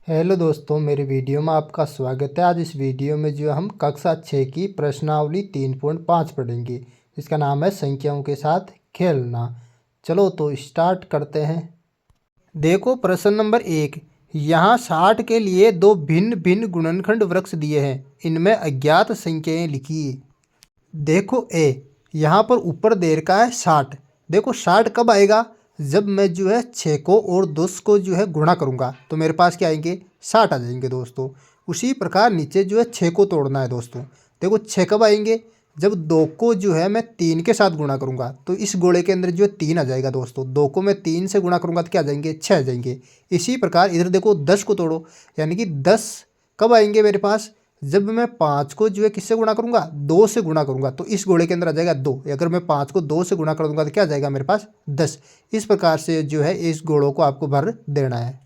Hello दोस्तों, मेरे video में आपका स्वागत है। आज इस वीडियो में जो हम कक्षा 6 की प्रश्नावली 3.5 पढ़ेंगे। इसका नाम है संख्याओं के साथ खेलना। चलो तो स्टार्ट करते हैं। देखो प्रश्न नंबर 1। यहाँ 60 के लिए दो भिन्न भिन्न गुणनखंड वृक्ष दिए हैं। इनमें अज्ञात संख्याएं लिखिए। देखो ए, यहाँ पर ऊपर दे रखा है 60। देखो 60 कब आएगा? जब मैं जो है 6 को और 10 को जो है गुणा करूँगा तो मेरे पास क्या आएंगे? 60 आ जाएंगे दोस्तों। उसी प्रकार नीचे जो है 6 को तोड़ना है दोस्तों। देखो 6 कब आएंगे? जब 2 को जो है मैं 3 के साथ गुणा करूँगा तो इस गोले के अंदर जो है 3 आ जाएगा दोस्तों। 2 को मैं 3 से गुणा करूँगा तो क्या आ जाएंगे? 6 आ जाएंगे। इसी प्रकार इधर देखो 10 को तोड़ो, यानी कि 10 कब आएंगे मेरे पास? जब मैं 5 को जो है किससे गुणा करूंगा? 2 से गुणा करूंगा तो इस गोले के अंदर आ जाएगा 2। अगर मैं 5 को 2 से गुणा कर दूंगा तो क्या आ जाएगा मेरे पास? 10। इस प्रकार से जो है इस गोलों को आपको भर देना है।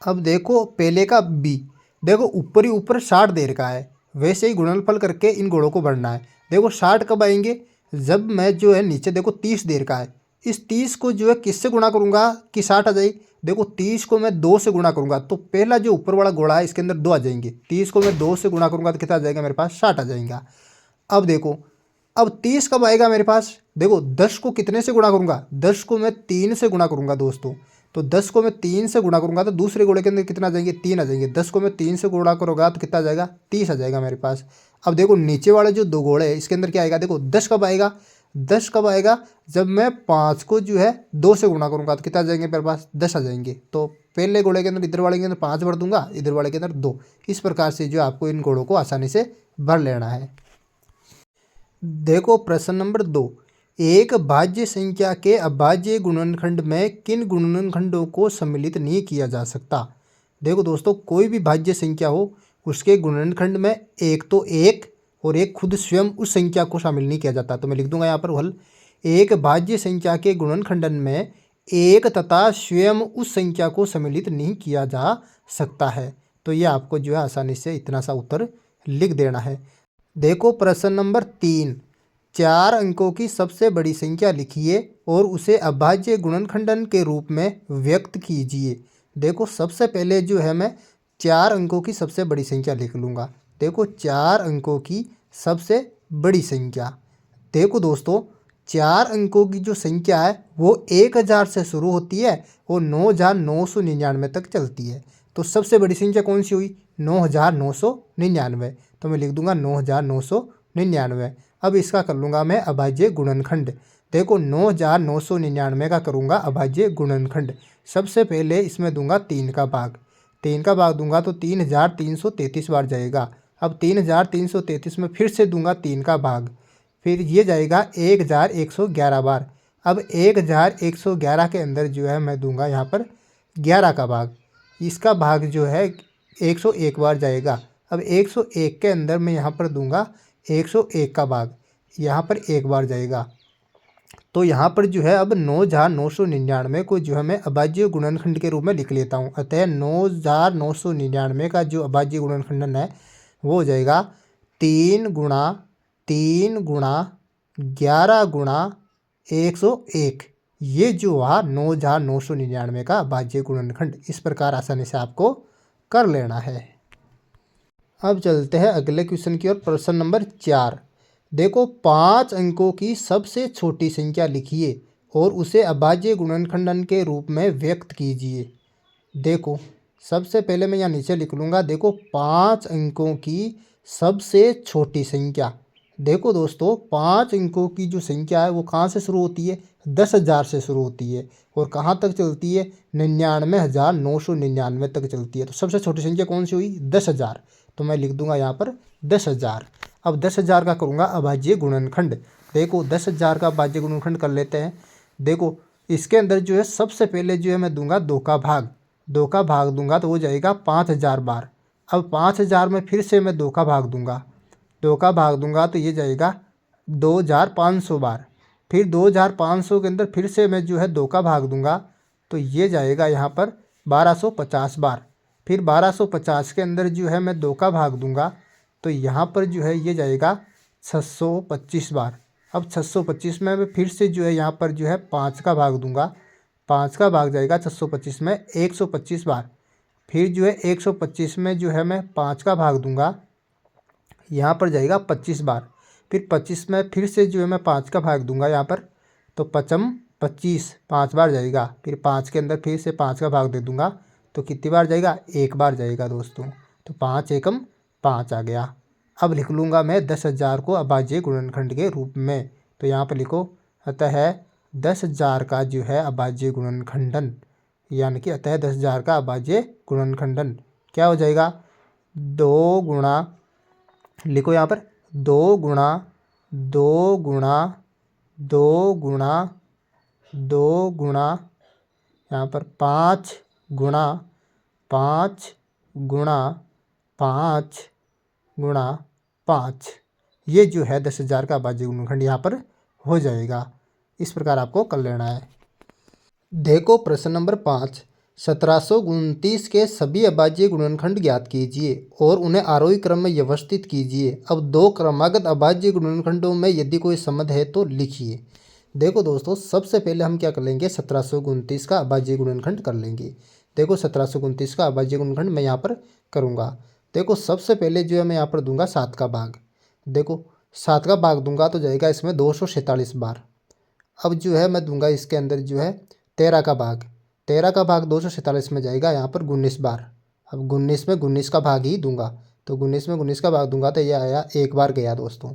अब देखो पहले का बी। देखो ऊपर ही ऊपर 60 दे रखा है, वैसे ही गुणनफल करके इन गोलों को भरना है। देखो 60 कब आएंगे? जब मैं जो है नीचे देखो 30 दे रखा है, इस 30 को जो है किससे गुणा करूंगा कि 60 आ जाए? देखो 30 को मैं 2 से गुणा करूंगा तो पहला जो ऊपर वाला गोला है इसके अंदर 2 आ जाएंगे। 30 को मैं 2 से गुणा करूंगा तो कितना आ जाएगा मेरे पास? 60 आ जाएगा। अब देखो, अब 30 कब आएगा मेरे पास? देखो 10 को कितने से गुणा करूंगा? 10 को मैं 3 से गुणा करूंगा दोस्तों। तो 10 को मैं 3 से गुणा करूंगा तो दूसरे गोले के अंदर कितना आ जाएंगे? 3 आ जाएंगे। 10 को मैं 3 से गुणा करूंगा तो कितना आ जाएगा? 30 आ जाएगा मेरे पास। अब देखो नीचे वाले जो दो गोले हैं इसके अंदर क्या आएगा? देखो 10 कब आएगा? 10 कब आएगा? जब मैं 5 को जो है 2 से गुणा करूंगा तो कितना आ जाएंगे मेरे पास? 10 आ जाएंगे। तो पहले गोले के अंदर इधर वाले के अंदर 5 भर दूंगा, इधर वाले के अंदर 2। इस प्रकार से जो आपको इन गोलों को आसानी से भर लेना है। देखो प्रश्न नंबर 2। एक भाज्य संख्या के अभाज्य गुणनखंड में किन गुणनखंडों को सम्मिलित नहीं किया जा सकता? देखो दोस्तों, कोई भी भाज्य संख्या हो उसके गुणनखंड में एक तो एक और एक खुद स्वयं उस संख्या को शामिल नहीं किया जाता। तो मैं लिख दूंगा यहाँ पर हल। एक भाज्य संख्या के गुणनखंडन में एक तथा स्वयं उस संख्या को सम्मिलित नहीं किया जा सकता है। तो ये आपको जो है आसानी से इतना सा उत्तर लिख देना है। देखो प्रश्न नंबर 3। 4 अंकों की सबसे बड़ी संख्या लिखिए और उसे अभाज्य गुणनखंडन के रूप में व्यक्त कीजिए। देखो सबसे पहले जो है मैं 4 अंकों की सबसे बड़ी संख्या लिख लूँगा। देखो 4 अंकों की सबसे बड़ी संख्या। देखो दोस्तों, 4 अंकों की जो संख्या है वो 1000 से शुरू होती है और 9999 तक चलती है। तो सबसे बड़ी संख्या कौन सी हुई? 9999। तो मैं लिख दूंगा 9999। अब इसका कर लूँगा मैं अभाज्य गुणनखंड। देखो 9999 का करूँगा अभाज्य गुणनखंड। सबसे पहले इसमें दूंगा 3 का भाग। 3 का भाग दूंगा तो 3333 बार जाएगा। अब 3333 में फिर से दूंगा 3 का भाग, फिर ये जाएगा 1111 बार। अब 1111 के अंदर जो है मैं दूंगा यहाँ पर 11 का भाग। इसका भाग जो है 101 बार जाएगा। अब 101 के अंदर मैं यहाँ पर दूंगा 101 का भाग, यहाँ पर 1 बार जाएगा। तो यहाँ पर जो है अब 9999 को जो है मैं अभाज्य गुणनखंड के रूप में लिख लेता हूँ। अतः 9999 का जो अभाज्य गुणनखंडन है वो हो जाएगा 3 × 3 × 11 × 101। ये जो हुआ 9999 का अभाज्य गुणनखंड। इस प्रकार आसानी से आपको कर लेना है। अब चलते हैं अगले क्वेश्चन की ओर। प्रश्न नंबर 4। देखो 5 अंकों की सबसे छोटी संख्या लिखिए और उसे अभाज्य गुणनखंडन के रूप में व्यक्त कीजिए। देखो सबसे पहले मैं यहाँ नीचे लिख लूँगा। देखो 5 अंकों की सबसे छोटी संख्या। देखो दोस्तों, 5 अंकों की जो संख्या है वो कहाँ से शुरू होती है? 10,000 से शुरू होती है और कहाँ तक चलती है? 99,999 तक चलती है। तो सबसे छोटी संख्या कौन सी हुई? 10,000। तो मैं लिख दूंगा यहाँ पर 10,000। अब 10,000 का करूँगा अभाज्य गुणनखंड। देखो 10,000 का अभाज्य गुणनखंड कर लेते हैं। देखो इसके अंदर जो है सबसे पहले जो है मैं दूंगा 2 का भाग। 2 का भाग दूंगा तो हो जाएगा 5,000 बार। अब 5,000 में फिर से मैं 2 का भाग दूंगा। 2 का भाग दूंगा तो ये जाएगा 2,500 बार। फिर 2,500 के अंदर फिर से मैं जो है 2 का भाग दूंगा तो ये जाएगा यहाँ पर 1,250 बार। फिर 1,250 के अंदर जो है मैं 2 का भाग दूंगा तो यहाँ पर जो है ये जाएगा 625 बार। अब 625 में मैं फिर से जो है यहाँ पर जो है 5 का भाग दूंगा। 5 का भाग जाएगा 625 में 125 बार। फिर जो है 125 में जो है मैं 5 का भाग दूंगा, यहाँ पर जाएगा 25 बार। फिर 25 में फिर से जो है मैं 5 का भाग दूंगा यहाँ पर, तो पचम 25 5 बार जाएगा। फिर 5 के अंदर फिर से 5 का भाग दे दूंगा, तो कितनी बार जाएगा, 1 बार जाएगा दोस्तों। तो 5 एकम 5 आ गया। अब लिख लूँगा मैं 10,000 को अभाज्य गुणनखंड के रूप में। तो यहाँ पर लिखो, अतः 10,000 का जो है अभाज्य गुणनखंडन, यानी कि अतः 10,000 का अभाज्य गुणनखंडन क्या हो जाएगा, 2 गुणा, लिखो यहाँ पर 2 गुणा 2 गुणा 2 गुणा 2 गुणा यहाँ पर 5 गुणा 5 गुणा 5 गुणा 5, ये जो है 10,000 का अभाज्य गुणनखंड यहाँ पर हो जाएगा। इस प्रकार आपको कर लेना है। देखो प्रश्न नंबर 5, 1729 के सभी अभाज्य गुणनखंड ज्ञात कीजिए और उन्हें आरोही क्रम में व्यवस्थित कीजिए। अब दो क्रमागत अभाज्य गुणनखंडों में यदि कोई संबंध है तो लिखिए। देखो दोस्तों, सबसे पहले हम क्या कर लेंगे, 1729 का अभाज्य गुणनखंड कर लेंगे। देखो 1729 का अभाज्य गुणनखंड मैं यहाँ पर करूँगा। देखो सबसे पहले जो है मैं यहाँ पर दूंगा 7 का भाग। देखो 7 का भाग दूंगा तो जाएगा इसमें 246 बार। अब जो है मैं दूंगा इसके अंदर जो है 13 का भाग। 13 का भाग 247 में जाएगा यहाँ पर 19 बार। अब 19 में 19 का भाग ही दूंगा, तो 19 में 19 का भाग दूंगा तो ये आया 1 बार गया दोस्तों।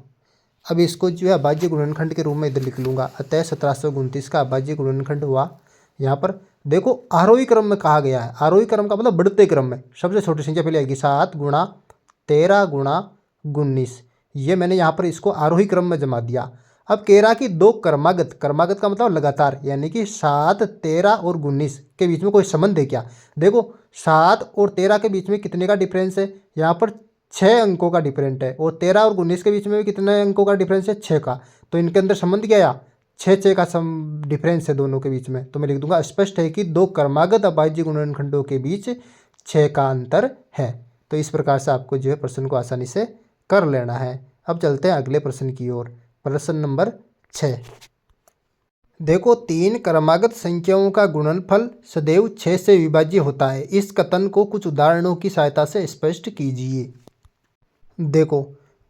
अब इसको जो है अभाज्य गुणनखंड के रूप में इधर लिख लूँगा। अतः 1729 का अभाज्य गुणनखंड हुआ। यहाँ पर देखो आरोही क्रम में कहा गया है, आरोही क्रम का मतलब बढ़ते क्रम में। सबसे छोटी संख्या पहले आएगी 7 गुणा 13 गुणा 19, ये मैंने यहाँ पर इसको आरोही क्रम में जमा दिया। अब कह रहा कि दो क्रमागत, क्रमागत का मतलब लगातार, यानी कि 7 13 और 19 के बीच में कोई संबंध है क्या। देखो 7 और 13 के बीच में कितने का डिफरेंस है, यहाँ पर 6 अंकों का डिफरेंट है। और 13 और 19 के बीच में भी कितने अंकों का डिफरेंस है, 6 का। तो इनके अंदर संबंध क्या आया, 6 का डिफरेंस है दोनों के बीच में। तो मैं लिख दूंगा, स्पष्ट है कि दो क्रमागत अभाज्य गुणनखंडों के बीच 6 का अंतर है। तो इस प्रकार से आपको जो है प्रश्न को आसानी से कर लेना है। अब चलते हैं अगले प्रश्न की ओर। प्रश्न नंबर 6, देखो 3 क्रमागत संख्याओं का गुणनफल सदैव 6 से विभाज्य होता है। इस कथन को कुछ उदाहरणों की सहायता से स्पष्ट कीजिए। देखो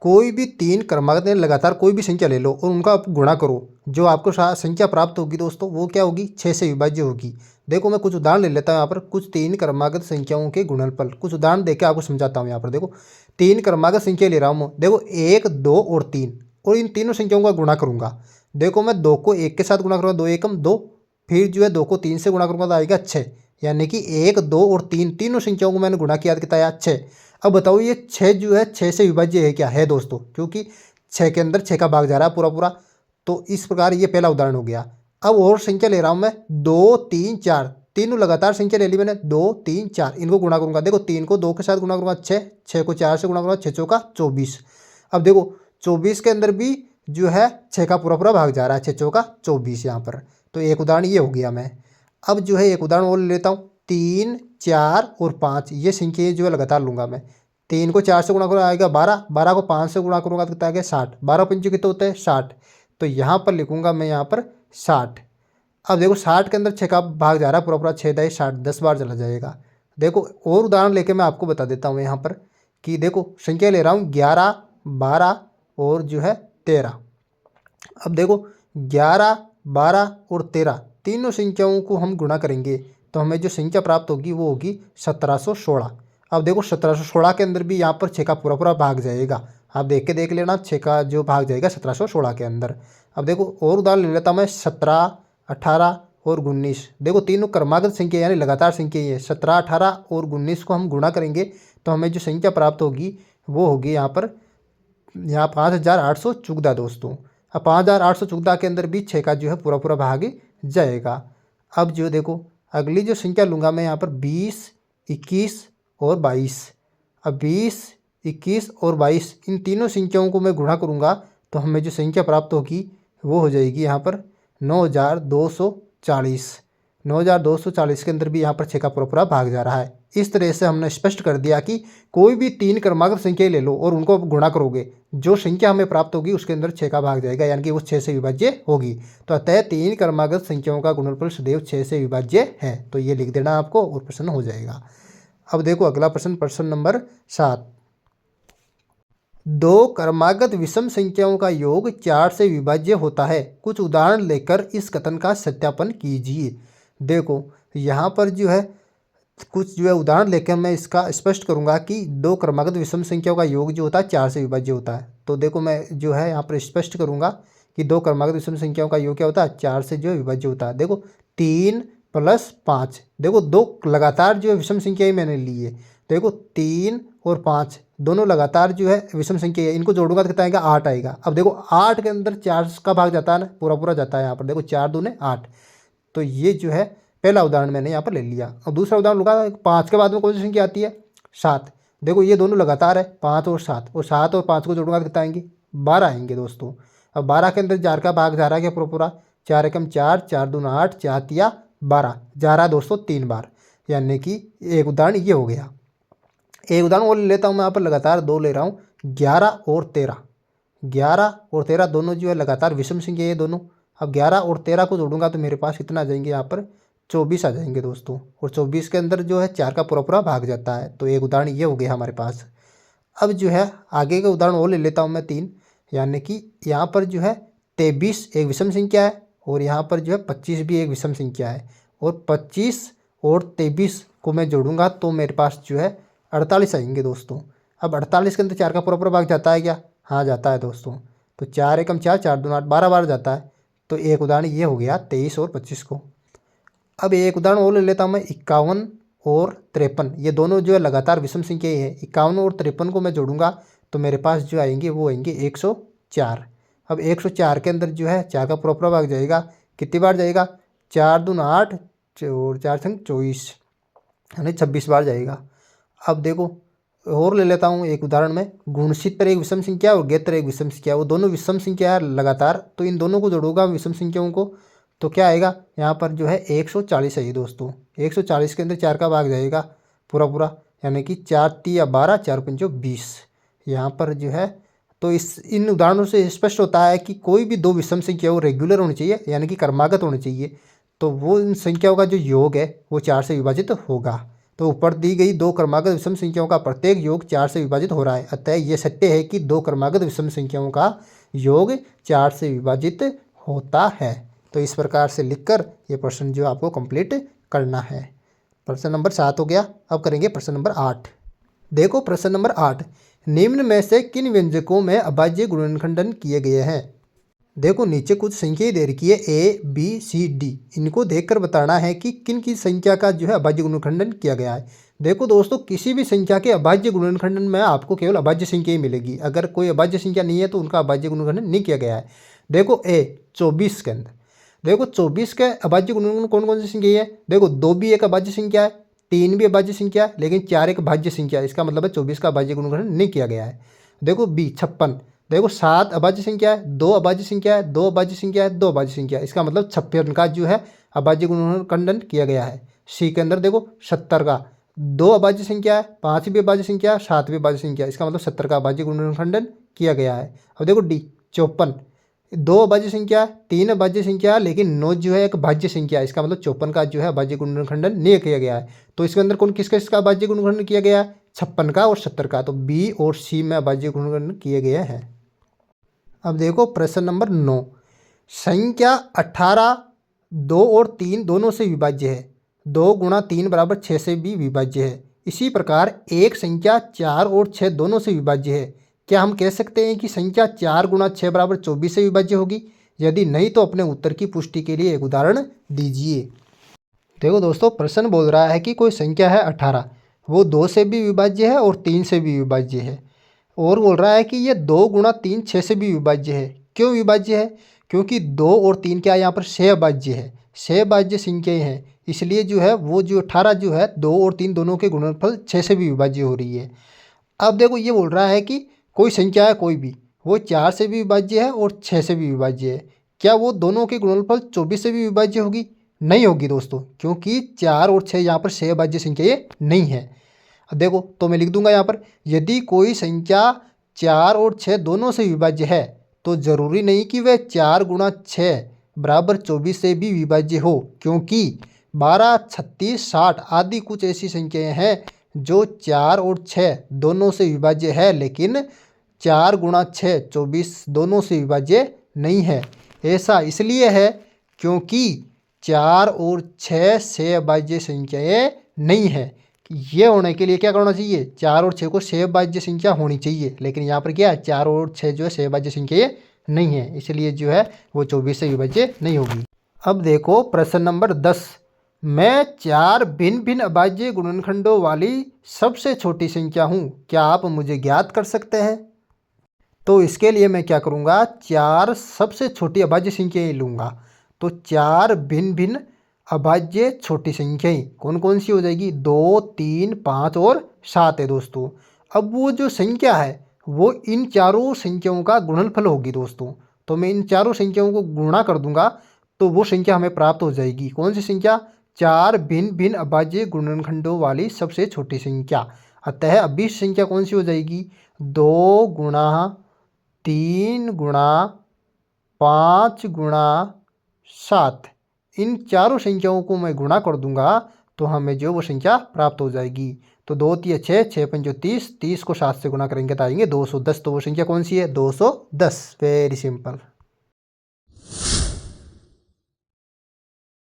कोई भी 3 क्रमागत लगातार कोई भी संख्या ले लो और उनका आप गुणा करो, जो आपको संख्या प्राप्त होगी दोस्तों वो क्या होगी, 6 से विभाज्य होगी। देखो मैं कुछ उदाहरण ले लेता हूँ यहाँ पर, कुछ 3 क्रमागत संख्याओं के गुणनफल। कुछ उदाहरण देकर आपको समझाता हूँ। यहाँ पर देखो 3 क्रमागत संख्या ले रहा हूँ मैं। देखो 1 2 और 3, और इन तीनों संख्याओं का गुणा करूँगा। देखो मैं 2 को 1 के साथ गुणा करूँगा, 2 एकम 2, फिर जो है 2 को 3 से गुणा करूँगा तो आएगा 6, यानी कि 1 2 और 3 तीनों संख्याओं को मैंने गुणा किया कितना आया, 6। अब बताओ ये 6 जो है 6 से विभाज्य है क्या, है दोस्तों, क्योंकि 6 के अंदर 6 का भाग जा रहा है पूरा पूरा। तो इस प्रकार ये पहला उदाहरण हो गया। अब और संख्या ले रहा हूँ मैं 2 3 4, तीनों लगातार संख्या ले ली मैंने, 2 3 4, इनको गुणा करूँगा। देखो 3 को 2 के साथ गुणा करूँगा 6, 6 को 4 से गुणा करूँगा 6 चौका 24। अब देखो 24 के अंदर भी जो है 6 का पूरा पूरा भाग जा रहा है, 6 चौका 24 यहाँ पर। तो एक उदाहरण ये हो गया। मैं अब जो है एक उदाहरण और ले लेता हूँ, 3 4 और 5, ये संख्या जो है लगातार लूँगा मैं। 3 को 4 से गुणा करूँगा आएगा 12, 12 को 5 से गुणा करूँगा तो कितना आएगा 60, 12 पंचे कितने होते हैं 60। तो यहाँ पर लिखूँगा मैं यहाँ पर 60। अब देखो 60 के अंदर 6 का भाग जा रहा है पूरा पूरा, 6 दाई 60, 10 बार चला जाएगा। देखो और उदाहरण लेके मैं आपको बता देता हूँ यहाँ पर कि देखो संख्या ले रहा हूँ 11 12 और जो है 13। अब देखो 11 12 और 13 तीनों संख्याओं को हम गुणा करेंगे तो हमें जो संख्या प्राप्त होगी वो होगी 1716। अब देखो 1716 के अंदर भी यहाँ पर 6 का पूरा पूरा भाग जाएगा। आप देख लेना, 6 का जो भाग जाएगा 1716 के अंदर। अब देखो और उदाहरण ले लेता मैं 17 18 और 19। देखो तीनों क्रमागत संख्या यानी लगातार संख्या है। 17 18 और 19 को हम गुणा करेंगे तो हमें जो संख्या प्राप्त होगी वो होगी यहाँ 5814 दोस्तों। अब 5814 के अंदर भी 6 का जो है पूरा पूरा भाग जाएगा। अब जो देखो अगली जो संख्या लूँगा मैं यहाँ पर 20 21 और 22। अब 20 21 और 22 इन तीनों संख्याओं को मैं गुणा करूँगा तो हमें जो संख्या प्राप्त होगी वो हो जाएगी यहाँ पर 9240। 9240 के अंदर भी यहाँ पर 6 का पूरा पूरा भाग जा रहा है। इस तरह से हमने स्पष्ट कर दिया कि कोई भी 3 क्रमागत संख्या ले लो और उनको गुणा करोगे, जो संख्या हमें प्राप्त होगी उसके अंदर 6 का भाग जाएगा, यानी कि वो 6 से विभाज्य होगी। तो अतः 3 क्रमागत संख्याओं का गुणनफल सदैव 6 से विभाज्य है। तो ये लिख देना आपको और प्रश्न हो जाएगा। अब देखो अगला प्रश्न, प्रश्न नंबर 7। दो क्रमागत विषम संख्याओं का योग 4 से विभाज्य होता है, कुछ उदाहरण लेकर इस कथन का सत्यापन कीजिए। देखो यहाँ पर जो है कुछ जो है उदाहरण लेकर मैं इसका स्पष्ट करूंगा कि दो क्रमागत विषम संख्याओं का योग जो होता है 4 से विभाज्य होता है। तो देखो मैं जो है यहाँ पर स्पष्ट करूंगा कि दो क्रमागत विषम संख्याओं का योग क्या होता है, 4 से जो है विभाज्य होता है। देखो 3 + 5, देखो दो लगातार जो है विषम संख्या ही मैंने ली है। देखो 3 और 5 दोनों लगातार जो है विषम संख्या है, इनको जोड़ूंगा तो कितना आएगा, 8 आएगा। अब देखो 8 के अंदर 4 का भाग जाता है ना, पूरा पूरा जाता है यहाँ पर। देखो 4 दूने 8, तो ये जो है पहला उदाहरण मैंने यहाँ पर ले लिया। और दूसरा उदाहरण लूँगा 5 के बाद में कौन सी संख्या आती है, 7। देखो ये दोनों लगातार है, 5 और 7, और 7 और 5 को जोड़ूंगा तो कितना आएंगे, 12 आएंगे दोस्तों। अब 12 के अंदर 4 का भाग जा रहा है क्या, पूरा पूरा, 4 एकम 4, 4 दूना 8, 4 तिया 12, जा रहा है दोस्तों 3 बार, यानी कि एक उदाहरण ये हो गया। एक उदाहरण और ले लेता हूँ मैं यहाँ पर, लगातार दो ले रहा हूँ, 11 और 13। 11 और 13 दोनों जो है लगातार विषम संख्या ये दोनों। अब 11 और 13 को जोड़ूंगा तो मेरे पास कितना आ जाएंगे, यहाँ पर 24 आ जाएंगे दोस्तों। और 24 के अंदर जो है 4 का पूरा पूरा भाग जाता है। तो एक उदाहरण ये हो गया हमारे पास। अब जो है आगे का उदाहरण और ले लेता हूँ मैं 3, यानी कि यहाँ पर जो है 23 एक विषम संख्या है, और यहाँ पर जो है 25 भी एक विषम संख्या है। और 25 और 23 को मैं जोड़ूंगा तो मेरे पास जो है 48 आएंगे दोस्तों। अब 48 के अंदर 4 का पूरा पूरा भाग जाता है क्या, हाँ जाता है दोस्तों। तो 4 एकम 4, 4 दूना 8, 12 बार जाता है। तो एक उदाहरण ये हो गया 23 और 25 को। अब एक उदाहरण और ले लेता हूँ मैं, 51 और 53, ये दोनों जो है लगातार विषम संख्या ही है। 51 और 53 को मैं जोड़ूंगा तो मेरे पास जो आएंगे वो आएंगे 104। अब 104 के अंदर जो है 4 का पूरा पूरा भाग जाएगा, कितनी बार जाएगा, 4 दूना 8 और 4 संग 24, यानी 26 बार जाएगा। अब देखो और ले लेता हूँ एक उदाहरण में, गुणसित्र एक विषम संख्या और गेत्र एक विषम संख्या, वो दोनों विषम संख्या है लगातार। तो इन दोनों को जोड़ूंगा विषम संख्याओं को तो क्या आएगा, यहाँ पर जो है 140 है ये दोस्तों। 140 के अंदर 4 का भाग जाएगा पूरा पूरा, यानी कि 4 तिया 12, 4 पंचो 20। यहाँ पर जो है तो इन उदाहरणों से स्पष्ट होता है कि कोई भी दो विषम संख्या वो रेगुलर होनी चाहिए, यानी कि क्रमागत होनी चाहिए। तो वो इन संख्याओं का जो योग है वो 4 से विभाजित होगा। तो ऊपर दी गई दो क्रमागत विषम संख्याओं का प्रत्येक योग 4 से विभाजित हो रहा है, अतः ये सत्य है कि दो क्रमागत विषम संख्याओं का योग 4 से विभाजित होता है। तो इस प्रकार से लिखकर ये प्रश्न जो आपको कंप्लीट करना है। प्रश्न नंबर 7 हो गया। अब करेंगे प्रश्न नंबर 8। देखो प्रश्न नंबर 8, निम्न में से किन व्यंजकों में अभाज्य गुणनखंडन किए गए हैं। देखो नीचे कुछ संख्याएं दे रखी है A, B, C, D, इनको देखकर बताना है कि किन की संख्या का जो है अभाज्य गुणनखंडन किया गया है। देखो दोस्तों किसी भी संख्या के अभाज्य गुणनखंडन में आपको केवल अभाज्य संख्या ही मिलेगी, अगर कोई अभाज्य संख्या नहीं है तो उनका अभाज्य गुणनखंडन नहीं किया गया है। देखो A 24 के अंदर, देखो 24 के अभाज्य गुणनखंडन कौन कौन सी संख्या है, देखो 2 भी एक अभाज्य संख्या है, 3 भी अभाज्य संख्या है, लेकिन 4 एक भाज्य संख्या है, इसका मतलब है 24 का अभाज्य गुणनखंडन नहीं किया गया है। देखो B 56, देखो 7 अभाज्य संख्या है, 2 अभाज्य संख्या है, 2 अभाज्य संख्या है, 2 अभाज्य संख्या है, इसका मतलब 56 का जो है अभाज्य गुणनखंडन किया गया है। सी के अंदर देखो 70 का 2 अभाज्य संख्या है, 5 भी अभाज्य संख्या है, 7 भी अभाज्य संख्या है, इसका मतलब 70 का अभाज्य गुणनखंडन किया गया है। अब देखो डी 54, 2 अभाज्य संख्या है, 3 अभाज्य संख्या है, लेकिन 9 जो है एक भाज्य संख्या है, इसका मतलब 54 का जो है अभाज्य गुणनखंडन नहीं किया गया है। तो इसके अंदर कौन किसका इसका अभाज्य गुणनखंडन किया गया है, 56 का और 70 का। तो बी और सी में अभाज्य गुणनखंडन किए गए हैं। अब देखो प्रश्न नंबर 9, संख्या 18 2 और 3 दोनों से विभाज्य है, 2 गुणा 3 बराबर 6 से भी विभाज्य है। इसी प्रकार एक संख्या 4 और 6 दोनों से विभाज्य है। क्या हम कह सकते हैं कि संख्या 4 गुणा 6 बराबर 24 से विभाज्य होगी? यदि नहीं तो अपने उत्तर की पुष्टि के लिए एक उदाहरण दीजिए। देखो दोस्तों प्रश्न बोल रहा है कि कोई संख्या है 18, वो 2 से भी विभाज्य है और 3 से भी विभाज्य है, और बोल रहा है कि ये 2 गुणा 3 6 से भी विभाज्य है। क्यों विभाज्य है? क्योंकि 2 और 3 क्या यहाँ पर 6 अभाज्य है, 6 भाज्य संख्याएं हैं, इसलिए जो है वो जो 18 जो है 2 और 3 दोनों के गुणनफल 6 से भी विभाज्य हो रही है। अब देखो ये बोल रहा है कि कोई संख्या है कोई भी, वो 4 से भी विभाज्य है और 6 से भी विभाज्य है, क्या वो दोनों के गुणनफल 24 से भी विभाज्य होगी? नहीं होगी दोस्तों, क्योंकि 4 और 6 यहाँ पर 6 भाज्य संख्याएं नहीं है। अब देखो तो मैं लिख दूंगा यहाँ पर, यदि कोई संख्या 4 और 6 दोनों से विभाज्य है तो जरूरी नहीं कि वह 4 गुणा 6 बराबर 24 से भी विभाज्य हो, क्योंकि 12, 36, 60 आदि कुछ ऐसी संख्याएं हैं जो 4 और 6 दोनों से विभाज्य है, लेकिन 4 गुणा 6 24 दोनों से विभाज्य नहीं है। ऐसा इसलिए है क्योंकि 4 और 6 से अभाज्य संख्याएं नहीं है। ये होने के लिए क्या करना चाहिए, 4 और 6 को सहभाज्य संख्या होनी चाहिए, लेकिन यहाँ पर क्या है, 4 और 6 जो है सहभाज्य संख्या नहीं है, इसलिए जो है वो 24 से विभाज्य नहीं होगी। अब देखो प्रश्न नंबर 10। मैं 4 भिन्न भिन्न अभाज्य गुणनखंडों वाली सबसे छोटी संख्या हूँ, क्या आप मुझे ज्ञात कर सकते हैं? तो इसके लिए मैं क्या करूँगा, 4 सबसे छोटी अभाज्य संख्याएं लूँगा। तो 4 भिन्न भिन्न अभाज्य छोटी संख्याएं कौन कौन सी हो जाएगी, 2, 3, 5 और 7 है दोस्तों। अब वो जो संख्या है वो इन चारों संख्याओं का गुणनफल होगी दोस्तों। तो मैं इन चारों संख्याओं को गुणा कर दूंगा तो वो संख्या हमें प्राप्त हो जाएगी। कौन सी संख्या, 4 भिन्न भिन्न अभाज्य गुणनखंडों वाली सबसे छोटी संख्या। अतः अभी संख्या कौन सी हो जाएगी, 2 गुणा 3 गुणा 5 गुणा 7, इन चारों संख्याओं को मैं गुणा कर दूंगा तो हमें जो वो संख्या प्राप्त हो जाएगी। तो 2 3 6, 6 5 30, 30 को 7 से गुणा करेंगे तो आएंगे 210। तो वो संख्या कौन सी है, 210। Very simple.